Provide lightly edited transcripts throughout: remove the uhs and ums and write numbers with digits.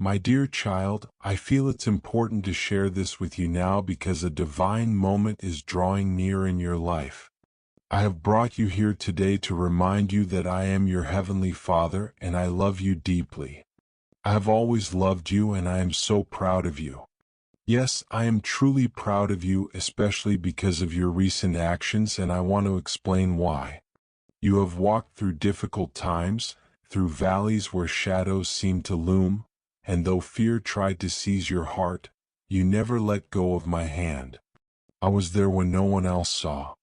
My dear child, I feel it's important to share this with you now because a divine moment is drawing near in your life. I have brought you here today to remind you that I am your Heavenly Father and I love you deeply. I have always loved you and I am so proud of you. Yes, I am truly proud of you, especially because of your recent actions, and I want to explain why. You have walked through difficult times, through valleys where shadows seemed to loom, and though fear tried to seize your heart, you never let go of my hand. I was there when no one else saw.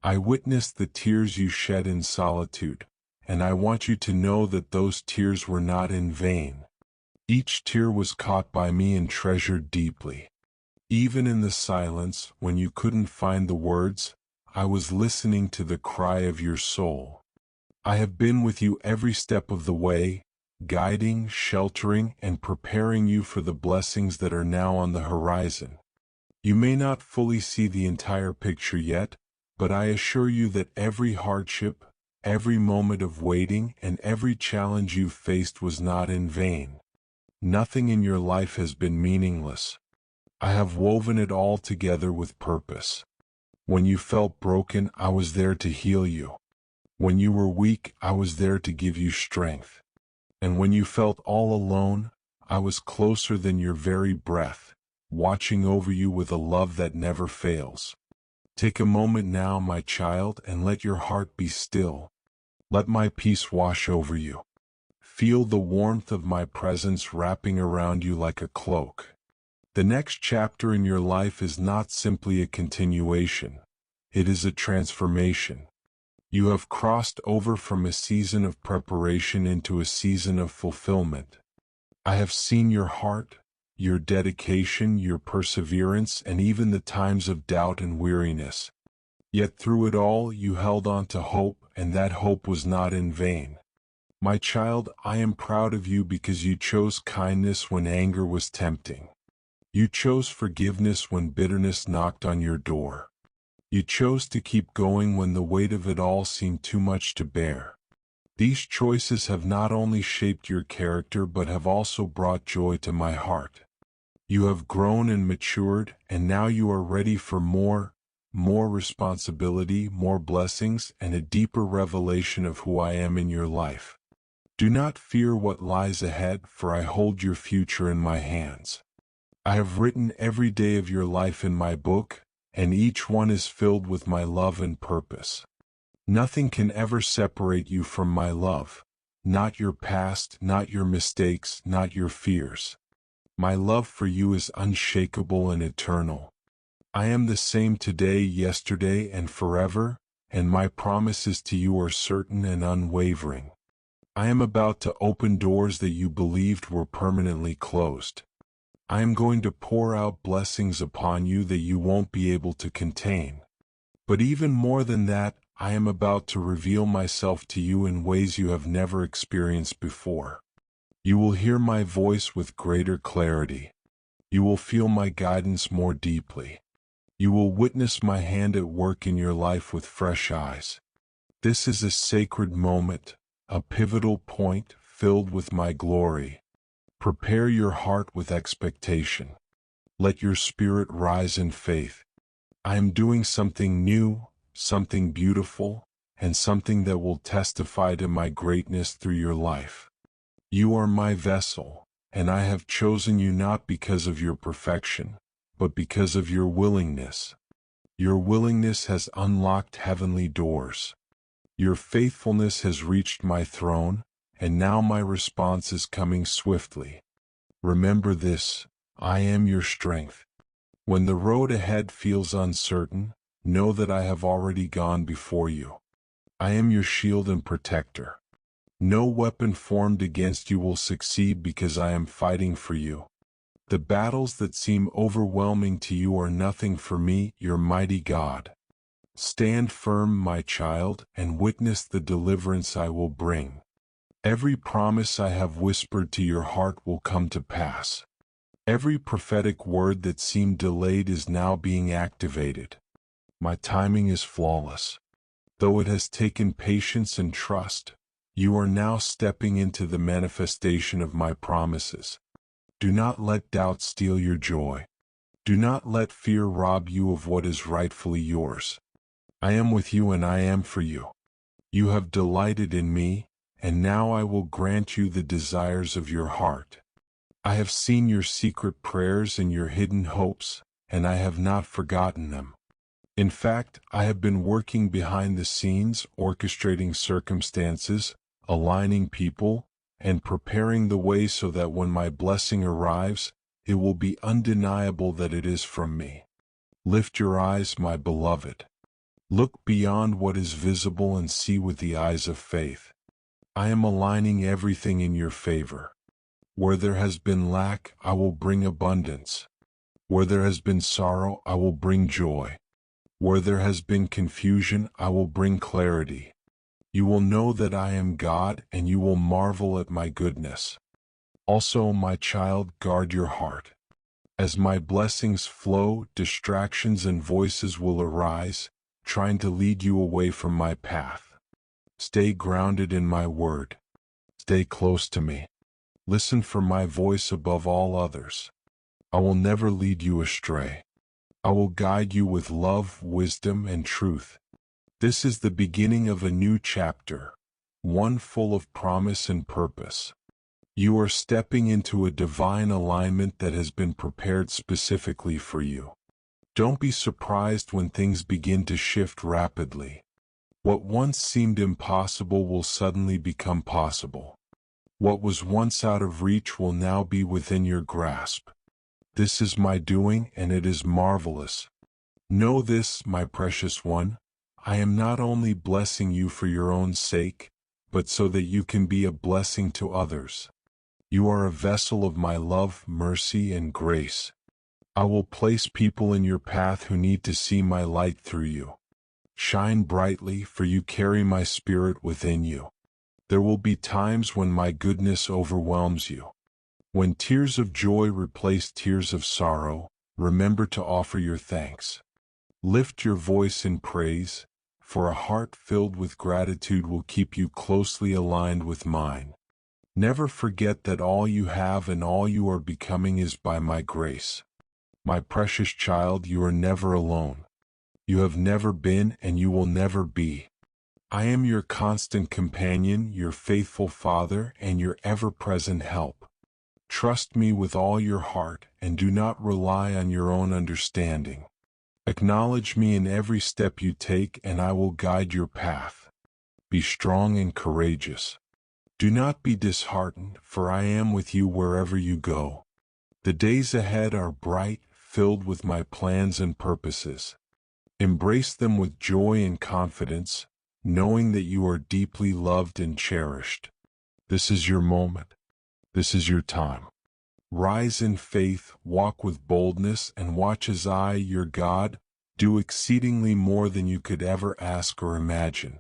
I witnessed the tears you shed in solitude, and I want you to know that those tears were not in vain. Each tear was caught by me and treasured deeply. Even in the silence, when you couldn't find the words, I was listening to the cry of your soul. I have been with you every step of the way, guiding, sheltering, and preparing you for the blessings that are now on the horizon. You may not fully see the entire picture yet, but I assure you that every hardship, every moment of waiting, and every challenge you faced was not in vain. Nothing in your life has been meaningless. I have woven it all together with purpose. When you felt broken, I was there to heal you. When you were weak, I was there to give you strength. And when you felt all alone, I was closer than your very breath, watching over you with a love that never fails. Take a moment now, my child, and let your heart be still. Let my peace wash over you. Feel the warmth of my presence wrapping around you like a cloak. The next chapter in your life is not simply a continuation. It is a transformation. You have crossed over from a season of preparation into a season of fulfillment. I have seen your heart, your dedication, your perseverance, and even the times of doubt and weariness. Yet through it all, you held on to hope, and that hope was not in vain. My child, I am proud of you because you chose kindness when anger was tempting. You chose forgiveness when bitterness knocked on your door. You chose to keep going when the weight of it all seemed too much to bear. These choices have not only shaped your character but have also brought joy to my heart. You have grown and matured, and now you are ready for more responsibility, more blessings, and a deeper revelation of who I am in your life. Do not fear what lies ahead, for I hold your future in my hands. I have written every day of your life in my book, and each one is filled with my love and purpose. Nothing can ever separate you from my love. Not your past, not your mistakes, not your fears. My love for you is unshakable and eternal. I am the same today, yesterday, and forever, and my promises to you are certain and unwavering. I am about to open doors that you believed were permanently closed. I am going to pour out blessings upon you that you won't be able to contain. But even more than that, I am about to reveal myself to you in ways you have never experienced before. You will hear my voice with greater clarity. You will feel my guidance more deeply. You will witness my hand at work in your life with fresh eyes. This is a sacred moment, a pivotal point filled with my glory. Prepare your heart with expectation. Let your spirit rise in faith. I am doing something new, something beautiful, and something that will testify to my greatness through your life. You are my vessel, and I have chosen you not because of your perfection, but because of your willingness. Your willingness has unlocked heavenly doors. Your faithfulness has reached my throne, and now my response is coming swiftly. Remember this, I am your strength. When the road ahead feels uncertain, know that I have already gone before you. I am your shield and protector. No weapon formed against you will succeed because I am fighting for you. The battles that seem overwhelming to you are nothing for me, your mighty God. Stand firm, my child, and witness the deliverance I will bring. Every promise I have whispered to your heart will come to pass. Every prophetic word that seemed delayed is now being activated. My timing is flawless. Though it has taken patience and trust, you are now stepping into the manifestation of my promises. Do not let doubt steal your joy. Do not let fear rob you of what is rightfully yours. I am with you and I am for you. You have delighted in me, and now I will grant you the desires of your heart. I have seen your secret prayers and your hidden hopes, and I have not forgotten them. In fact, I have been working behind the scenes, orchestrating circumstances, aligning people, and preparing the way so that when my blessing arrives, it will be undeniable that it is from me. Lift your eyes, my beloved. Look beyond what is visible and see with the eyes of faith. I am aligning everything in your favor. Where there has been lack, I will bring abundance. Where there has been sorrow, I will bring joy. Where there has been confusion, I will bring clarity. You will know that I am God, and you will marvel at my goodness. Also, my child, guard your heart. As my blessings flow, distractions and voices will arise, trying to lead you away from my path. Stay grounded in my word. Stay close to me. Listen for my voice above all others. I will never lead you astray. I will guide you with love, wisdom, and truth. This is the beginning of a new chapter, one full of promise and purpose. You are stepping into a divine alignment that has been prepared specifically for you. Don't be surprised when things begin to shift rapidly. What once seemed impossible will suddenly become possible. What was once out of reach will now be within your grasp. This is my doing, and it is marvelous. Know this, my precious one. I am not only blessing you for your own sake, but so that you can be a blessing to others. You are a vessel of my love, mercy, and grace. I will place people in your path who need to see my light through you. Shine brightly, for you carry my spirit within you. There will be times when my goodness overwhelms you. When tears of joy replace tears of sorrow, remember to offer your thanks. Lift your voice in praise, for a heart filled with gratitude will keep you closely aligned with mine. Never forget that all you have and all you are becoming is by my grace. My precious child, you are never alone. You have never been and you will never be. I am your constant companion, your faithful father, and your ever-present help. Trust me with all your heart, and do not rely on your own understanding. Acknowledge me in every step you take, and I will guide your path. Be strong and courageous. Do not be disheartened, for I am with you wherever you go. The days ahead are bright, filled with my plans and purposes. Embrace them with joy and confidence, knowing that you are deeply loved and cherished. This is your moment. This is your time. Rise in faith, walk with boldness, and watch as I, your God, do exceedingly more than you could ever ask or imagine.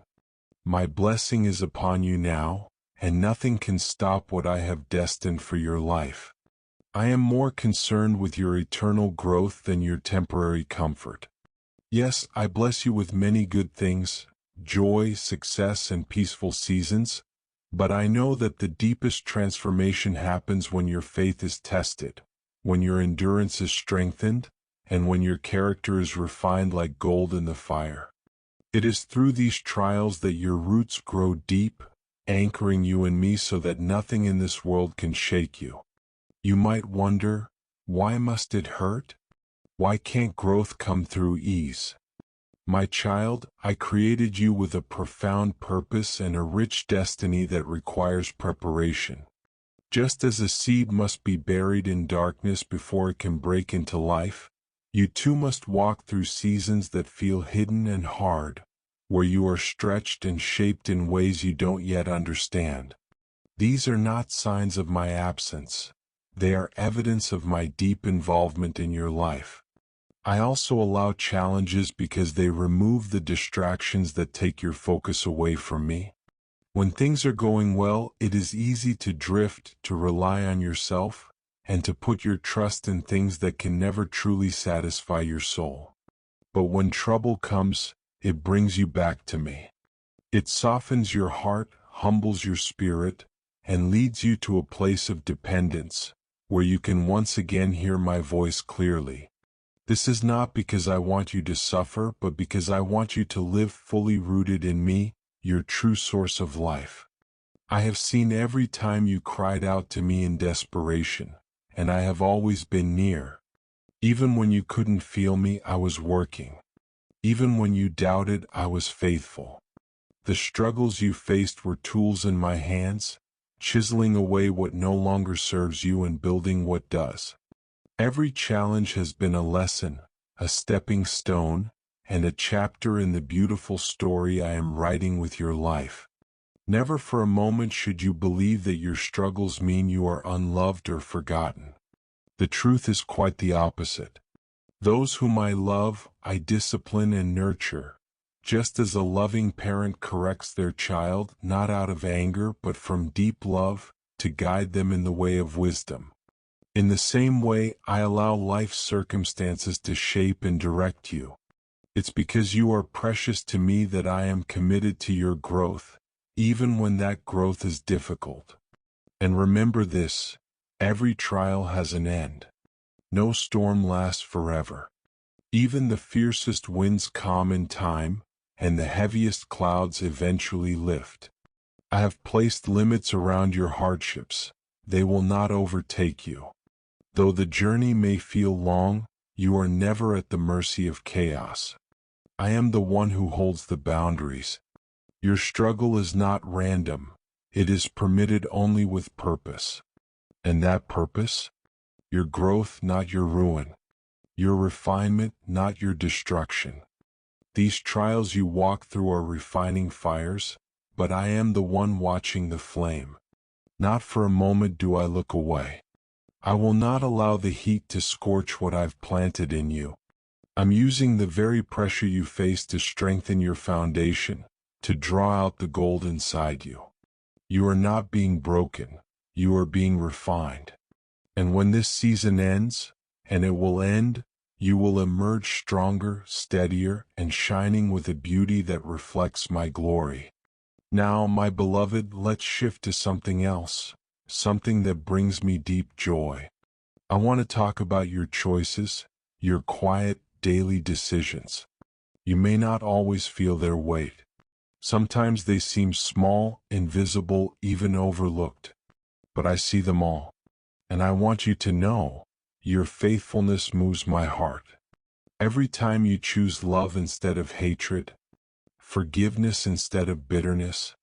My blessing is upon you now, and nothing can stop what I have destined for your life. I am more concerned with your eternal growth than your temporary comfort. Yes, I bless you with many good things, joy, success, and peaceful seasons, but I know that the deepest transformation happens when your faith is tested, when your endurance is strengthened, and when your character is refined like gold in the fire. It is through these trials that your roots grow deep, anchoring you in me so that nothing in this world can shake you. You might wonder, why must it hurt? Why can't growth come through ease? My child, I created you with a profound purpose and a rich destiny that requires preparation. Just as a seed must be buried in darkness before it can break into life, you too must walk through seasons that feel hidden and hard, where you are stretched and shaped in ways you don't yet understand. These are not signs of my absence. They are evidence of my deep involvement in your life. I also allow challenges because they remove the distractions that take your focus away from me. When things are going well, it is easy to drift, to rely on yourself, and to put your trust in things that can never truly satisfy your soul. But when trouble comes, it brings you back to me. It softens your heart, humbles your spirit, and leads you to a place of dependence, where you can once again hear my voice clearly. This is not because I want you to suffer, but because I want you to live fully rooted in me, your true source of life. I have seen every time you cried out to me in desperation, and I have always been near. Even when you couldn't feel me, I was working. Even when you doubted, I was faithful. The struggles you faced were tools in my hands, chiseling away what no longer serves you and building what does. Every challenge has been a lesson, a stepping stone, and a chapter in the beautiful story I am writing with your life. Never for a moment should you believe that your struggles mean you are unloved or forgotten. The truth is quite the opposite. Those whom I love, I discipline and nurture, just as a loving parent corrects their child, not out of anger but from deep love, to guide them in the way of wisdom. In the same way, I allow life's circumstances to shape and direct you. It's because you are precious to me that I am committed to your growth, even when that growth is difficult. And remember this, every trial has an end. No storm lasts forever. Even the fiercest winds calm in time, and the heaviest clouds eventually lift. I have placed limits around your hardships. They will not overtake you. Though the journey may feel long, you are never at the mercy of chaos. I am the one who holds the boundaries. Your struggle is not random. It is permitted only with purpose. And that purpose? Your growth, not your ruin. Your refinement, not your destruction. These trials you walk through are refining fires, but I am the one watching the flame. Not for a moment do I look away. I will not allow the heat to scorch what I've planted in you. I'm using the very pressure you face to strengthen your foundation, to draw out the gold inside you. You are not being broken, you are being refined. And when this season ends, and it will end, you will emerge stronger, steadier, and shining with a beauty that reflects my glory. Now, my beloved, let's shift to something else, something that brings me deep joy. I want to talk about your choices, your quiet, daily decisions. You may not always feel their weight. Sometimes they seem small, invisible, even overlooked. But I see them all. And I want you to know, your faithfulness moves my heart. Every time you choose love instead of hatred, forgiveness instead of bitterness,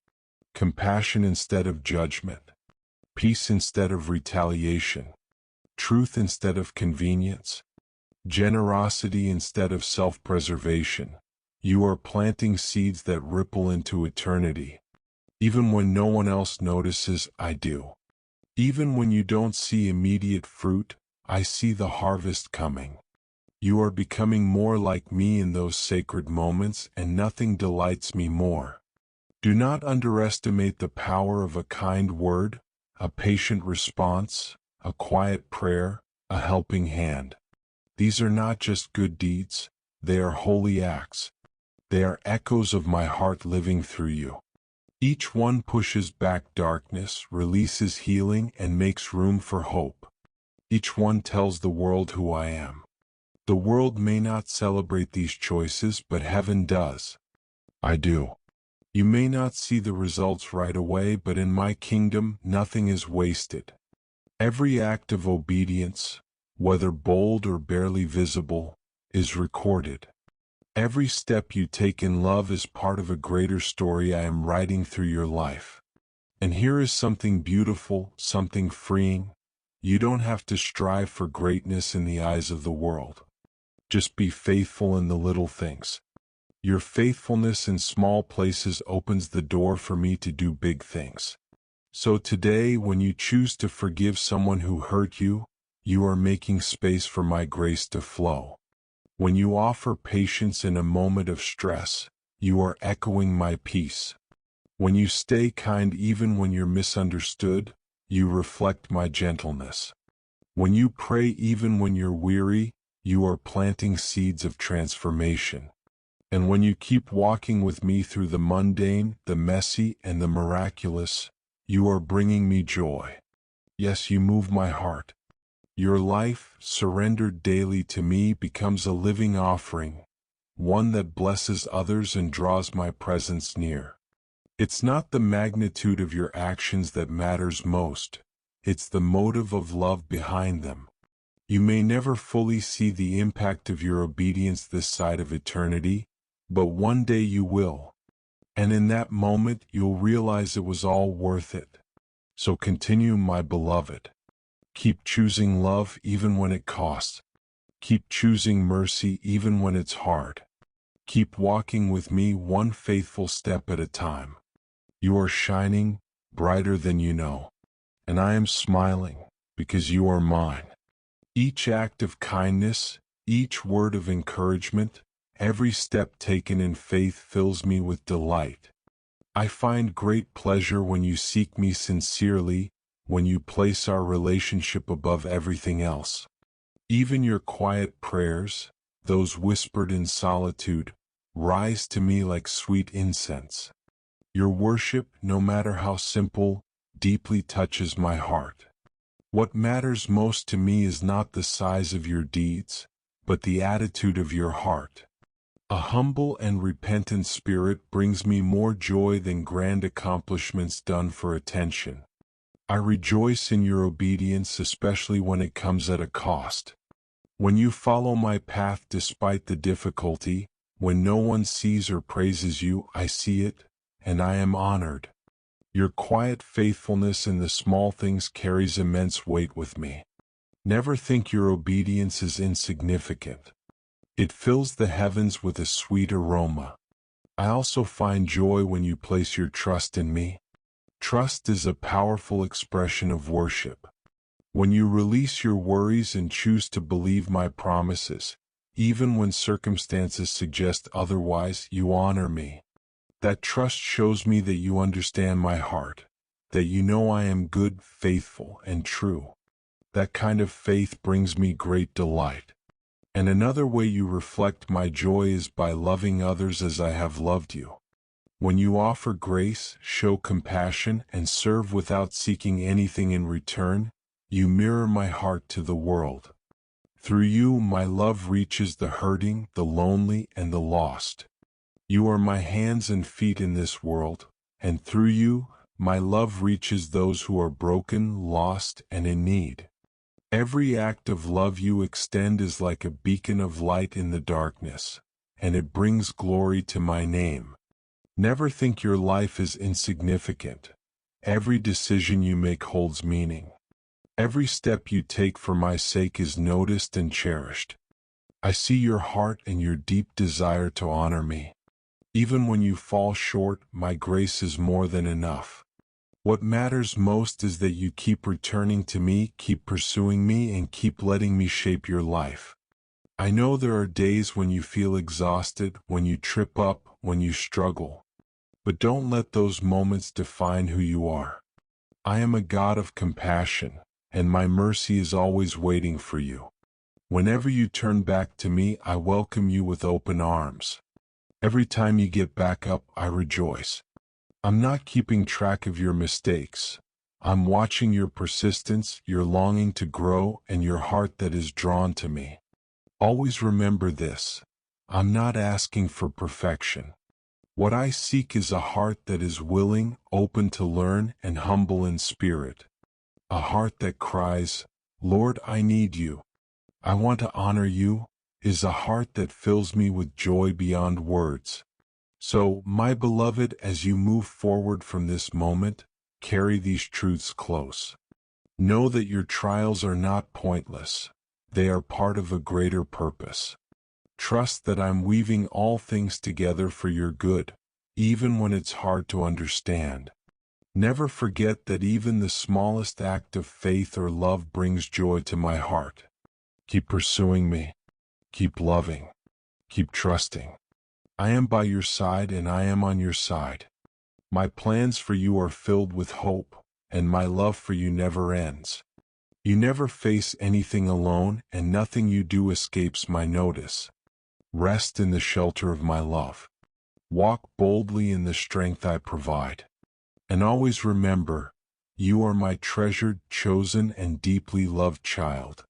compassion instead of judgment, peace instead of retaliation, truth instead of convenience, generosity instead of self-preservation, you are planting seeds that ripple into eternity. Even when no one else notices, I do. Even when you don't see immediate fruit, I see the harvest coming. You are becoming more like me in those sacred moments, and nothing delights me more. Do not underestimate the power of a kind word, a patient response, a quiet prayer, a helping hand. These are not just good deeds, they are holy acts. They are echoes of my heart living through you. Each one pushes back darkness, releases healing, and makes room for hope. Each one tells the world who I am. The world may not celebrate these choices, but heaven does. I do. You may not see the results right away, but in my kingdom, nothing is wasted. Every act of obedience, whether bold or barely visible, is recorded. Every step you take in love is part of a greater story I am writing through your life. And here is something beautiful, something freeing. You don't have to strive for greatness in the eyes of the world. Just be faithful in the little things. Your faithfulness in small places opens the door for me to do big things. So today, when you choose to forgive someone who hurt you, you are making space for my grace to flow. When you offer patience in a moment of stress, you are echoing my peace. When you stay kind even when you're misunderstood, you reflect my gentleness. When you pray even when you're weary, you are planting seeds of transformation. And when you keep walking with me through the mundane, the messy, and the miraculous, you are bringing me joy. Yes, you move my heart. Your life, surrendered daily to me, becomes a living offering, one that blesses others and draws my presence near. It's not the magnitude of your actions that matters most, it's the motive of love behind them. You may never fully see the impact of your obedience this side of eternity, but one day you will. And in that moment you'll realize it was all worth it. So continue, my beloved. Keep choosing love even when it costs. Keep choosing mercy even when it's hard. Keep walking with me one faithful step at a time. You are shining brighter than you know, and I am smiling because you are mine. Each act of kindness, each word of encouragement, every step taken in faith fills me with delight. I find great pleasure when you seek me sincerely, when you place our relationship above everything else. Even your quiet prayers, those whispered in solitude, rise to me like sweet incense. Your worship, no matter how simple, deeply touches my heart. What matters most to me is not the size of your deeds, but the attitude of your heart. A humble and repentant spirit brings me more joy than grand accomplishments done for attention. I rejoice in your obedience, especially when it comes at a cost. When you follow my path despite the difficulty, when no one sees or praises you, I see it, and I am honored. Your quiet faithfulness in the small things carries immense weight with me. Never think your obedience is insignificant. It fills the heavens with a sweet aroma. I also find joy when you place your trust in me. Trust is a powerful expression of worship. When you release your worries and choose to believe my promises, even when circumstances suggest otherwise, you honor me. That trust shows me that you understand my heart, that you know I am good, faithful, and true. That kind of faith brings me great delight. And another way you reflect my joy is by loving others as I have loved you. When you offer grace, show compassion, and serve without seeking anything in return, you mirror my heart to the world. Through you, my love reaches the hurting, the lonely, and the lost. You are my hands and feet in this world, and through you, my love reaches those who are broken, lost, and in need. Every act of love you extend is like a beacon of light in the darkness, and it brings glory to my name. Never think your life is insignificant. Every decision you make holds meaning. Every step you take for my sake is noticed and cherished. I see your heart and your deep desire to honor me. Even when you fall short, my grace is more than enough. What matters most is that you keep returning to me, keep pursuing me, and keep letting me shape your life. I know there are days when you feel exhausted, when you trip up, when you struggle. But don't let those moments define who you are. I am a God of compassion, and my mercy is always waiting for you. Whenever you turn back to me, I welcome you with open arms. Every time you get back up, I rejoice. I'm not keeping track of your mistakes. I'm watching your persistence, your longing to grow, and your heart that is drawn to me. Always remember this. I'm not asking for perfection. What I seek is a heart that is willing, open to learn, and humble in spirit. A heart that cries, Lord, I need you. I want to honor you, is a heart that fills me with joy beyond words. So, my beloved, as you move forward from this moment, carry these truths close. Know that your trials are not pointless. They are part of a greater purpose. Trust that I'm weaving all things together for your good, even when it's hard to understand. Never forget that even the smallest act of faith or love brings joy to my heart. Keep pursuing me. Keep loving. Keep trusting. I am by your side and I am on your side. My plans for you are filled with hope, and my love for you never ends. You never face anything alone, and nothing you do escapes my notice. Rest in the shelter of my love. Walk boldly in the strength I provide. And always remember, You are my treasured, chosen, and deeply loved child.